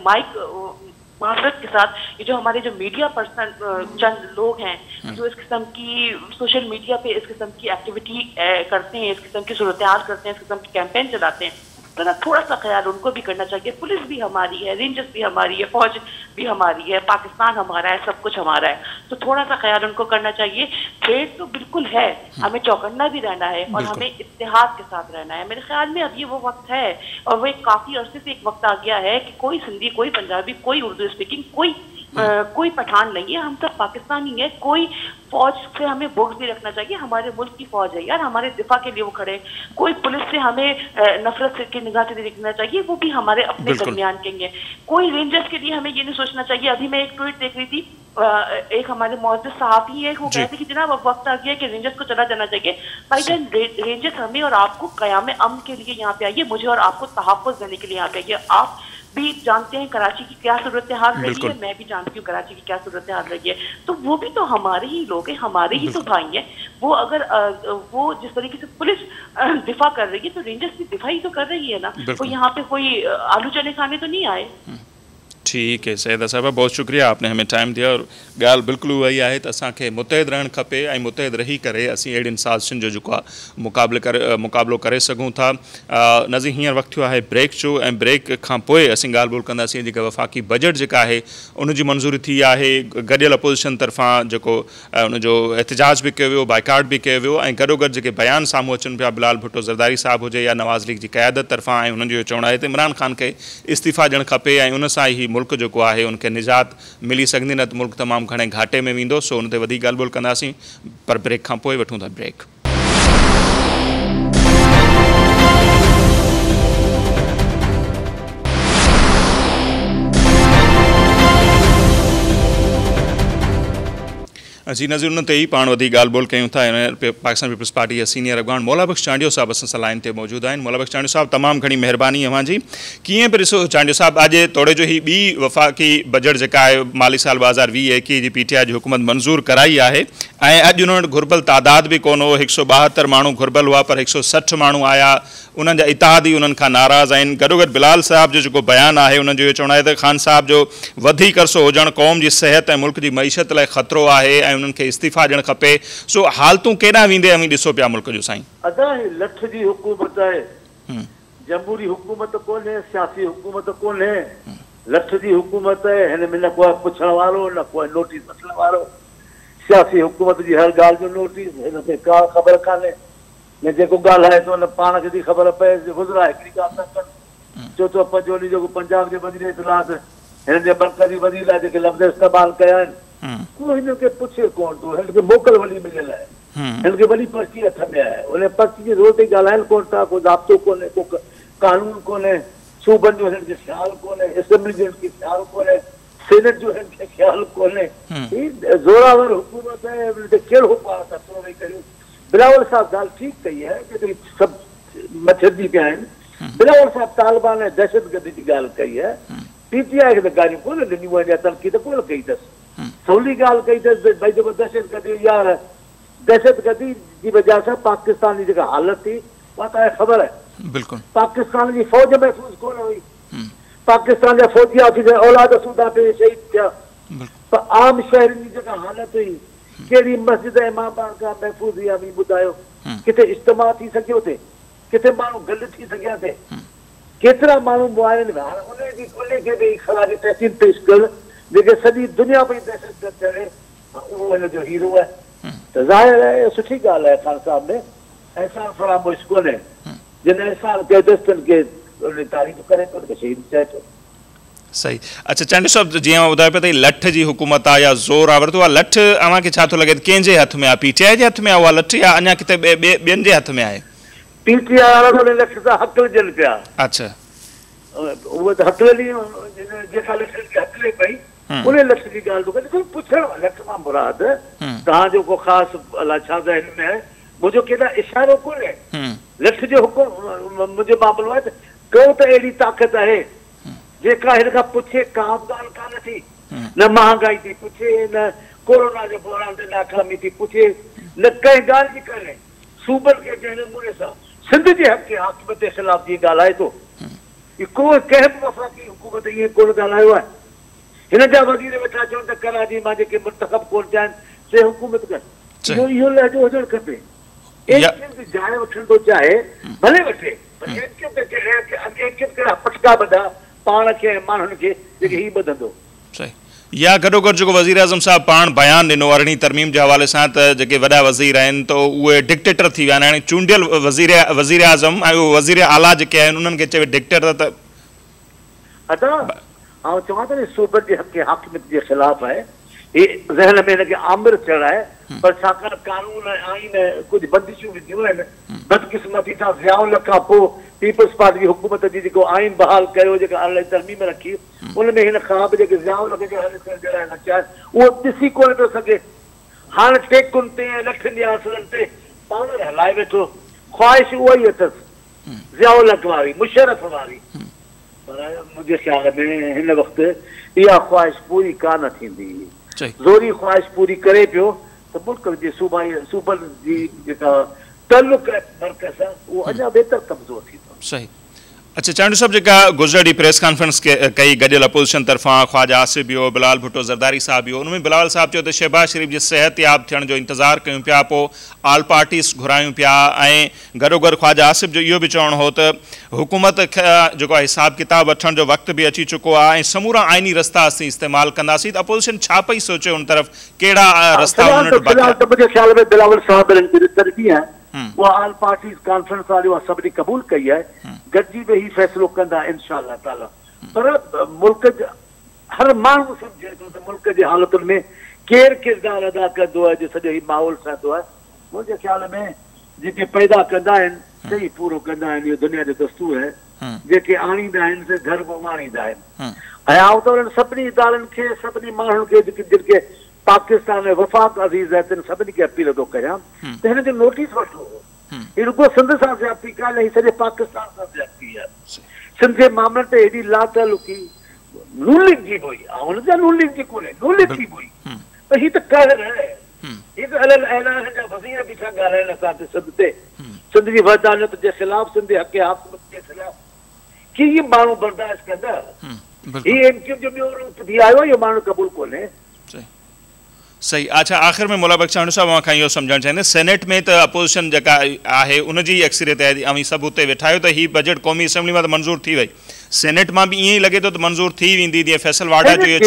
माजरत के साथ ये जो हमारे जो मीडिया पर्सन चंद लोग हैं जो इस किस्म की सोशल मीडिया पे इस किस्म की एक्टिविटी करते हैं, इस किस्म की सूरत हाल करते हैं, इस किस्म की कैंपेन चलाते हैं, तो ना थोड़ा सा ख्याल उनको भी करना चाहिए। पुलिस भी हमारी है, रेंजर्स भी हमारी है, फौज भी हमारी है, पाकिस्तान हमारा है, सब कुछ हमारा है, तो थोड़ा सा ख्याल उनको करना चाहिए। थ्रेड तो बिल्कुल है, हमें चौकन्ना भी रहना है और हमें इत्तेहाद के साथ रहना है। मेरे ख्याल में अब ये वो वक्त है और वो एक काफी अरसे से एक वक्त आ गया है कि कोई सिंधी, कोई पंजाबी, कोई उर्दू स्पीकिंग, कोई पठान नहीं है, हम सब पाकिस्तानी है। कोई फौज से हमें बुग़्ज़ नहीं रखना चाहिए, हमारे मुल्क की फौज है यार, हमारे दिफा के लिए वो खड़े। कोई पुलिस से हमें नफरत की निगाह से नहीं देखना चाहिए, वो भी हमारे अपने दरमियान के हैं। कोई रेंजर्स के लिए हमें ये नहीं सोचना चाहिए। अभी मैं एक ट्वीट देख रही थी, एक हमारे मौजूद सहाफ़ी है, वो कहते कि जनाब अब वक्त आ गया कि रेंजर्स को चला जाना चाहिए। भाई जान, रेंजर्स हमें और आपको क़याम अमन के लिए यहाँ पे आइए, मुझे और आपको तहफ़्फ़ुज़ देने के लिए यहाँ पे आइए। आप भी जानते हैं कराची की क्या सूरत हाल रही है, मैं भी जानती हूँ कराची की क्या सूरत हाल रही है, तो वो भी तो हमारे ही लोग हैं, हमारे ही तो भाई हैं। वो अगर वो जिस तरीके से पुलिस दिफा कर रही है तो रेंजर्स भी दिफा ही तो कर रही है ना, वो यहाँ पे कोई आलू चने खाने तो नहीं आए। ठीक है सैयदा साहिबा, बहुत शुक्रिया, आपने हमें टाइम दिया और ॻाल्हि बिल्कुलु उहा ई आहे त असांखे मुतहिद रहणु खपे ऐं मुतहिद रही करे असीं अहिड़ियुनि साज़िशुनि जो जेको आहे मुक़ाबिलो करे सघूं था। नज़ीर हींअर वक़्तु थियो आहे ब्रेक जो, ऐं ब्रेक खां पोइ असीं ॻाल्हि ॿोल कंदासीं जेका वफ़ाक़ी बजट जेका आहे उनजी मंज़ूरी थी आहे। गॾियल अपोज़िशन तरफ़ां जेको उनजो एहतिजाज बि कयो वियो, बाइकाट बि कयो वियो, ऐं गॾोगॾु जेके बयान साम्हूं अचनि पिया, बिलाल भुट्टो ज़रदारी साहिबु हुजे या नवाज़ लीग जी क़यादत तरफ़ां, ऐं हुननि जो चवणु आहे त इमरान ख़ान खे इस्तीफ़ा ॾियणु खपे ऐं उन सां ई मुल्क जेको आहे उनखे निजात मिली सघंदी, न त मुल्क तमामु घणे घाटे में वेंदो। सो उन ते वधीक ॻाल्हि ॿोल कंदासीं, पर ब्रेक खां पोइ वठूं था ब्रेक। जी नज़ीर उन ते ही पाण वधी ॻाल्हि ॿोल कयूं था। पाकिस्तान पीपल्स पार्टी जा सीनियर अॻवान मौला बख़्श चांडियो साहब असां सां लाइन ते मौजूद आहिनि। मौला बख़्श चांडियो साहब, तमामु घणी महिरबानी अव्हां जी। कीअं पियो ॾिसो चांडियो साहब, अॼु तोड़े जो ही ॿी वफ़ाक़ी बजट जेका आहे माली साल 2020-21 जी PTI जी हुकूमत मंज़ूर कराई आहे ऐं अॼु उन्हनि वटि घुर्बल तादाद बि कोन हो। 172 माण्हू घुर्बल हुआ पर 160 माण्हू आया। उन्हनि जा इतिहादी उन्हनि खां नाराज़ आहिनि। गॾोगॾु बिलाल साहब जो जेको बयानु आहे उन्हनि जो इहो चवणु आहे त ख़ान साहब जो वधीक अरसो हुजणु क़ौम जी सिहत ऐं मुल्क जी मईशत लाइ ख़तरो आहे ऐं उन्हनि खे इस्तीफ़ा ॾियणु खपे। सो हालतूं केॾांहुं वेंदे अमी ॾिसो पिया मुल्क जो साईं? अदा लठ जी हुकूमत आहे, जमहूरी हुकूमत कोन्हे, सियासी हुकूमत कोन्हे, लठ जी हुकूमत आहे। हिन में न कोई पुछण वारो न कोई नोटिस वठण वारो। सियासी हुकूमत जी हर ॻाल्हि जो नोटिस, हिन खे का ख़बर कान्हे। न जेको ॻाल्हाए थो न पाण खे थी ख़बर पए। गुज़रा हिकिड़ी ॻाल्हि था कनि। चोथों पंजोली जेको पंजाब जे वज़ीर इत्तलात हिन जे मरकज़ी वज़ीर लाइ जेके लफ़्ज़ इस्तेमालु कया आहिनि को हिन खे पुछे कोन थो। हिन खे मोकल वॾी मिलियल आहे, हिन खे वॾी पर्ची हथ में आहे। उन पर्ची जे ज़ोर ते ॻाल्हाइनि कोन था। को ज़ाब्तो कोन्हे, को कानून कोन्हे, सूबनि जो हिन खे ख़्यालु कोन्हे, असेंबली जो हिन खे ख़्यालु कोन्हे, सेनेट जो हिन खे ख़्यालु कोन्हे। ज़ोरावर हुकूमत आहे, उन ते कहिड़ो पाण तस्वुर वेही करियूं। बिलावल साहब ॻाल्हि ठीकु कई आहे कि सभु मछरजी पिया आहिनि। बिलावल साहब तालिबान ऐं दहशतगर्दी जी ॻाल्हि कई आहे। PTI खे त ॻाल्हियूं कोन ॾिनियूं आहिनि या तनक़ीद कोन कई अथसि। सवली ॻाल्हि कई अथसि भई जेको दहशतगर्दी यार दहशतगर्दी जी वजह सां पाकिस्तान जी जेका हालत थी उहा तव्हांखे ख़बर आहे। बिल्कुलु पाकिस्तान जी फ़ौज महफ़ूज़ कोन हुई। पाकिस्तान जा फ़ौजी ऑफिसर औलाद सूदा पे शहीद थिया। पर आम शहरनि जी जेका हालत हुई, कहिड़ी मस्जिद ऐं मां बारगाह महफ़ूज़ हुई आहे ॿुधायो। किथे इज्तिमा थी सघियो थे, किथे माण्हू गॾु थी सघिया थे, केतिरा माण्हू मुआइनि में। हाणे उन खे बि ख़राज तहसील पेश कर जेके सॼी दुनिया पई दहशतगर्द चढ़े, उहो हिन जो हीरो आहे। त ज़ाहिर आहे सुठी ॻाल्हि आहे ख़ान साहब में एहसान फरामोश कोन्हे। जिन एहसान कयो अथसि तिन खे उन तारीफ़ करे थो, उनखे शहीद चए थो। सही। अच्छा चांडियो साहब, जीअं ॿुधायो पिया त लठ जी हुकूमत आहे या ज़ोर आहे, उहा लठ अव्हांखे छा थो लॻे कंहिंजे हथ में आहे? PTI जे हथ में आहे उहा लठ या अञा किथे ॿियनि जे हथ में आहे? PTI वारा उन लठ सां हक़ ॾियनि पिया। अच्छा, उहा त हथली जेका लठ हथले पई उन लठ जी ॻाल्हि थो कजे। पुछण लठ मां मुराद तव्हांजो को ख़ासि अलाए छा त हिन में आहे, मुंहिंजो केॾा इशारो कोन्हे। लठ जो हुकुम मुंहिंजो मामिलो आहे त को त अहिड़ी ताक़त आहे जेका हिन खां पुछे। का ॻाल्हि कान थी, न महांगाई थी पुछे, न कोरोना जो बहरान ते नाकामी थी पुछे, न कंहिं ॻाल्हि जी कान्हे। सूबनि खे जंहिं नमूने सां सिंध जे हक़ हाकिमत जे ख़िलाफ़ जी ॻाल्हाए थो, को कंहिं बि वफ़ाक़ी हुकूमत ईअं कोन ॻाल्हायो आहे। हिन जा वज़ीर वेठा चवनि त कराची मां जेके मुंतख़ब कोन थिया आहिनि से हुकूमत कनि। इहो लहजो हुजणु खपे। जाइ वठण थो चाहे भले वठे, पटका ॿधा पाण खे माण्हुनि खे जेके ही ॿधंदो। सही। या गॾोगॾु जेको वज़ीर आज़म साहब पाण बयानु ॾिनो 18वीं तरमीम जे हवाले सां त जेके वॾा वज़ीर आहिनि त उहे डिक्टेटर थी विया आहिनि। हाणे चूंडियल वज़ीर आज़म ऐं उहे वज़ीर आला जेके आहिनि उन्हनि खे चए डिक्टेटर। त अदा आउं चवां थो न सूबनि जे हक़ हाकिमियत जे ख़िलाफ़ आहे। हे ज़हन में हिनखे आमिर थियणु आहे, पर छाकाणि कानून आइन कुझु बंदिशूं विधियूं आहिनि। बदकिस्मती सां ज़ियाउल खां पोइ पीपल्स पार्टी जी हुकूमत जी जेको आइन बहाल कयो, जेका 18 तरमीम रखी, उन में हिन खां बि जेके ज़ियाउल खे न चाहिनि उहो ॾिसी कोन पियो सघे। हाणे टेकुनि ते ऐं लखनि जे आसरनि ते पाण हलाए वेठो। ख़्वाहिश उहा ई अथसि ज़ियाउल वारी, मुशरफ वारी। पर मुंहिंजे ख़्याल में हिन वक़्तु इहा ख़्वाहिश पूरी कान थींदी। ज़ोरी ख़्वाहिश पूरी करे पियो त मुल्क जे सूबनि जी जेका तल्लुक़ मर्कज़ आहे उहो अञा बहितर कमज़ोर थींदो। सही। अच्छा चांडियो साहब, जेका गुज़िरियल ॾींहुं प्रेस कॉन्फ्रेंस कई गॾियल अपोज़िशन तरफ़ां, ख्वाजा आसिफ बि हो, बिलाल भुट्टो ज़रदारी साहब बि हो, उनमें बिलावल साहब चयो त शहबाज शरीफ़ जे सिहतयाब थियण जो इंतज़ारु कयूं पिया, पोइ ऑल पार्टीज़ घुरायूं पिया ऐं गॾोगॾु ख्वाजा आसिफ जो इहो बि चवणु हो त हुकूमत जेको आहे हिसाब किताब वठण जो वक़्तु बि अची चुको आहे ऐं समूरा आइनी रस्ता असीं इस्तेमालु कंदासीं। त अपोज़िशन छा पई सोचे उन तरफ़, कहिड़ा रस्ता मुंहिंजे ख़्याल में बिलावल साहब उहा ऑल पार्टीज़ कॉन्फ्रेंस वारी उहा सभिनी क़बूल कई आहे। गॾिजी वेही ही फ़ैसिलो कंदा इंशाअल्लाह ताला। पर मुल्क हर माण्हू सम्झे थो त मुल्क जे हालतुनि में केरु किरदारु अदा कंदो आहे, जो सॼो ही माहौल ठहंदो आहे। मुंहिंजे ख़्याल में जेके पैदा कंदा आहिनि सही पूरो कंदा आहिनि, इहो दुनिया जो दस्तूर आहे। जेके आणींदा आहिनि से घर में माणींदा आहिनि। ऐं आउं त उन्हनि सभिनी इदारनि खे, सभिनी माण्हुनि खे जिनके पाकिस्तान में वफ़ाक़ अज़ीज़ है, तिन सभिनी खे अपील थो कयां त हिन जो नोटिस वठो। ही रुगो सिंध सां ज़्यादती कान्हे, सॼे पाकिस्तान सां ज़्यादती आहे। सिंध जे मामले ते हेॾी लातलुकी रूलिंग जी हुई, हुनजा रूलिंग जी कोन्हे, रूलिंग थी हुई। त ही त कहर आहे, ही त अलॻि ऐलान जा वज़ीर बि था ॻाल्हाइनि असां ते सिंध ते, सिंध जी वहदानियत जे ख़िलाफ़, सिंध जे हक़ हाकिमियत जे ख़िलाफ़। की ये माण्हू बर्दाश्त कंदा? ही एमक्यू जो ॿियो रूप थी आयो, इहो माण्हू क़बूल कोन्हे। सही। अच्छा, आख़िर में मुला बख्शाणी साहब खां इहो सम्झणु चाहींदे, सेनेट में त अपोजिशन जेका आहे उनजी अक्सरियत आहे, ऐं सभु हुते वेठा आहियो त ही बजट क़ौमी असेंबली मां त मंज़ूर थी वई, सेनेट मां बि ईअं ई लॻे थो त मंज़ूर थी वेंदी। जीअं फैसल वाडा जो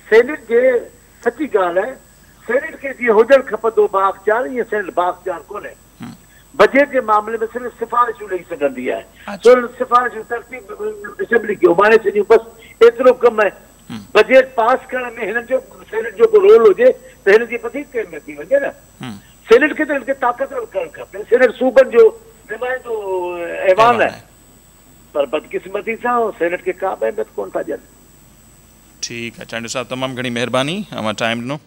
सेनेट जे सची ॻाल्हि आहे, सेनेट खे जीअं हुजणु खपंदो बाख़्तियार, ईअं सेनेट बाख़्तियार कोन्हे। बजट के मामले में सिर्फ सिफारिशूं ॾेई सघंदी आहे, सिफारिशूं तरतीब असेंबली खे उभारे छॾियूं, बसि एतिरो कमु आहे। बजट पास करण में हिन जो सेनेट जो को रोल हुजे त हिन जी वधीक अहमियत थी वञे न। सेनेट खे त हिनखे ताक़तवर करणु खपे, सेनेट सूबनि जो नुमाइंदो ऐवान आहे, पर बदकिस्मती सां सेनेट खे का बि अहमियत कोन था ॾियनि। ठीकु आहे चांडू साहब, तमामु घणी महिरबानी, अवां टाइम ॾिनो।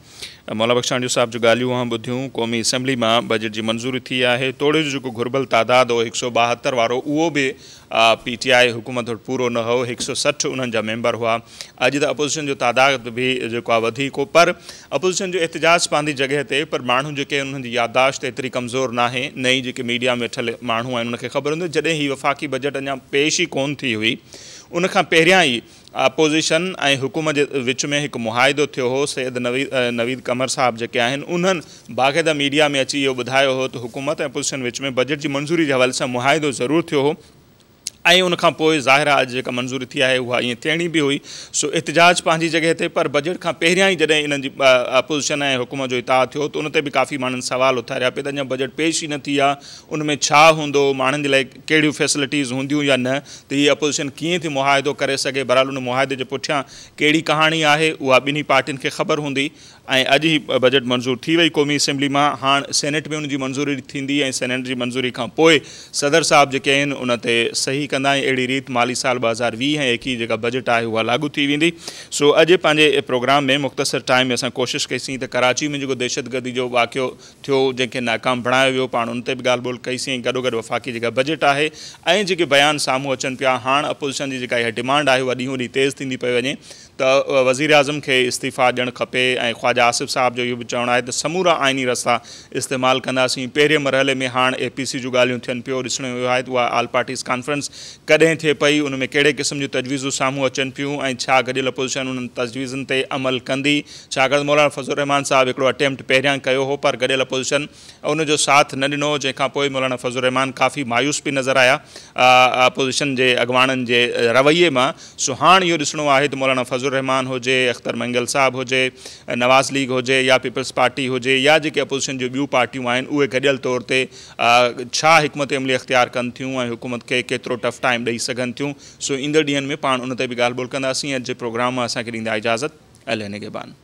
मौला बख्श चांडू साहब जो ॻाल्हियूं अवां ॿुधियूं। क़ौमी असेंबली मां बजट जी मंज़ूरी थी आहे, तोड़े जो जेको घुर्बल तादाद हो 172 वारो, उहो बि PTI हुकूमत वटि पूरो न हो, 160 उन्हनि जा मेंबर हुआ। अॼु त अपोजिशन जो तादाद बि जेको आहे वधीक हो, पर अपोजिशन जो एहतिजाज पंहिंजी जॻह ते, पर माण्हू जेके उन्हनि जी याददाश्त एतिरी कमज़ोर न आहे। नई जेके मीडिया में वेठल माण्हू आहिनि उनखे ख़बर हूंदी, जॾहिं ही वफ़ाक़ी बजट अञा पेश ई कोन थी हुई, उनखां पहिरियां ई अपोजिशन ऐं हुकूमत जे विच में हिकु मुआहिदो थियो हो। सैयद नवीद कमर साहब जेके आहिनि उन्हनि बाक़ाइदा मीडिया में अची इहो ॿुधायो हो त हुकूमत ऐं अपोजिशन विच में बजट जी मंज़ूरी जे हवाले सां मुआहिदो ज़रूरु थियो हो, ऐं उनखां पोइ ज़ाहिर आहे अॼु जेका मंज़ूरी थी आहे उहा ईअं थियणी बि हुई। सो एहतिजाज पंहिंजी जॻह ते, पर बजट खां पहिरियां ई जॾहिं इन्हनि जी अपोजिशन ऐं हुकूमत जो इताद थियो त उन ते बि काफ़ी माण्हुनि सवाल उथारिया पिया त अञा बजट पेश ई न थी आहे, उन में छा हूंदो, माण्हुनि जे लाइ कहिड़ियूं फैसिलिटीज़ हूंदियूं या न, त हीअ अपोजिशन कीअं थी मुआहिदो करे सघे। बहरहाल उन मुआहिदे जे पुठियां कहिड़ी कहाणी आहे उहा ॿिन्ही पार्टियुनि खे ख़बर हूंदी, ऐं अॼु ई बजट मंज़ूर थी वई क़ौमी असेंबली मां। हाणे सेनेट में उनजी मंज़ूरी थींदी, ऐं सेनेट जी मंज़ूरी खां पोइ सदर साहब जेके आहिनि उन ते सही कंदा, ऐं अहिड़ी रीति माली साल 2020 ऐं 21 जेका बजट आहे उहा लागू थी वेंदी। सो अॼु पंहिंजे प्रोग्राम में मुख़्तसर टाइम में असां कोशिशि कईसीं त कराची में जेको दहशतगर्दी जो वाक़ियो थियो, जंहिंखे नाकाम बणायो वियो, पाण उन ते बि ॻाल्हि ॿोल कईसीं। गॾोगॾु वफ़ाक़ी जेका बजट आहे ऐं जेके बयान साम्हूं अचनि पिया, हाणे अपोजिशन जी जेका इहा डिमांड आहे उहा ॾींहों ॾींहुं तेज़ थींदी पई वञे त वज़ीर आज़म खे इस्तीफ़ा ॾियणु खपे, ऐं ख्वाजा आसिफ़ साहब जो इहो बि चवणु आहे त समूरा आइनी रस्ता इस्तेमालु कंदासीं। पहिरें मरहले में हाणे APC जूं ॻाल्हियूं थियनि पियो, ॾिसणो वियो आहे त उहा ऑल पार्टीज़ कॉन्फ्रेंस कॾहिं थिए पई, उन में कहिड़े क़िस्म जूं तजवीज़ूं साम्हूं अचनि पियूं, ऐं छा गॾियल अपोजिशन उन्हनि तजवीज़ुनि ते अमल कंदी। छाकाणि मौलाना फज़लुर रहमान साहब हिकिड़ो अटैम्प्ट पहिरियां कयो हो, पर गॾियल अपोजिशन उनजो साथ न ॾिनो, जंहिंखां पोइ मौलाना फज़लुर रहमान काफ़ी मायूस बि नज़र आया अपोजिशन जे अॻवाननि जे रवैये मां। सो हाणे इहो ॾिसणो आहे त मौलाना फज़लुर रहमान हुजे, अख्तर मंगल साहब हुजे, नवाज़ लीग हुजे या पीपल्स पार्टी हुजे, या जेके अपोजिशन जूं ॿियूं पार्टियूं आहिनि, उहे गॾियल तौर ते छा हिकमत अमली इख़्तियार कनि थियूं ऐं हुकूमत खे केतिरो टफ टाइम ॾेई सघनि थियूं। सो ईंदड़ ॾींहंनि में पाण उन ते बि ॻाल्हि ॿोल कंदासीं। अॼु जे प्रोग्राम मां असांखे ॾींदा इजाज़त। अल निगहबान।